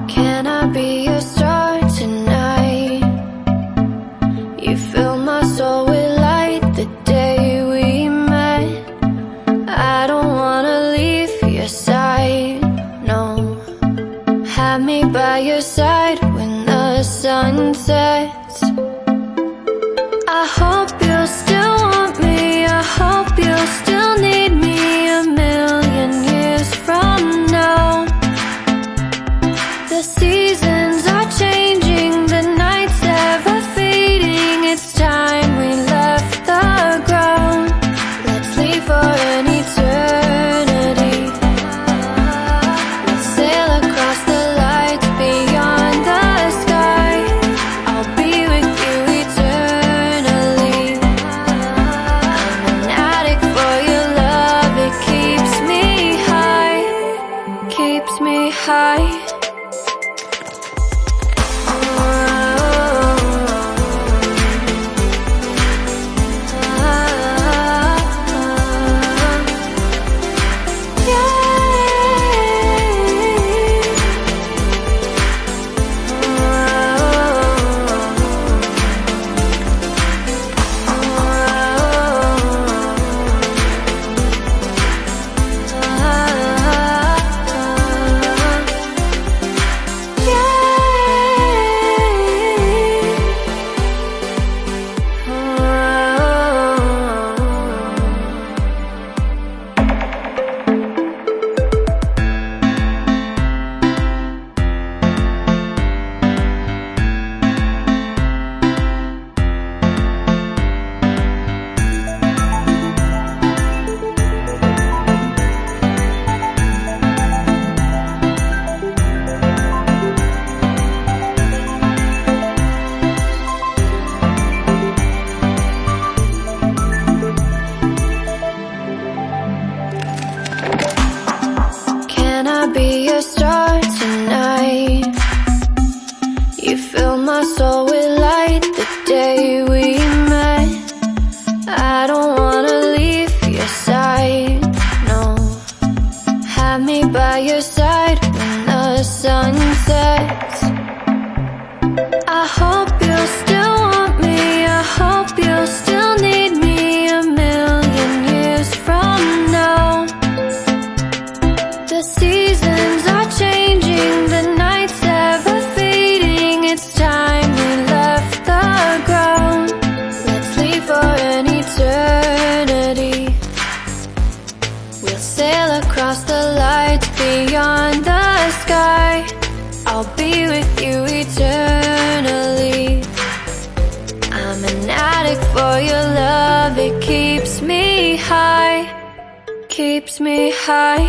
Can I be your star tonight? You fill my soul with light the day we met. I don't wanna leave your side, no. Have me by your side when the sun sets. I hope you'll still want me, I hope you'll still need me 1,000,000 years from now. The seasons are changing, the nights ever fading. It's time we left the ground. Let's leave for an eternity. Let's sail across the lights beyond the sky. I'll be with you eternally. I'm an addict for your love, it keeps me high, keeps me high. Can I be your star tonight? You fill my soul with light the day we met. I don't wanna leave your side, no. Have me by your side when the sun sets. I hope you'll still want me, I hope you'll still need me 1,000,000 years from now. The seasons are changing, the nights ever fading. It's time we left the ground. Let's leave for an eternity. We'll sail across the lights beyond the sky. I'll be with you eternally. I'm an addict for your love, it keeps me high, keeps me high.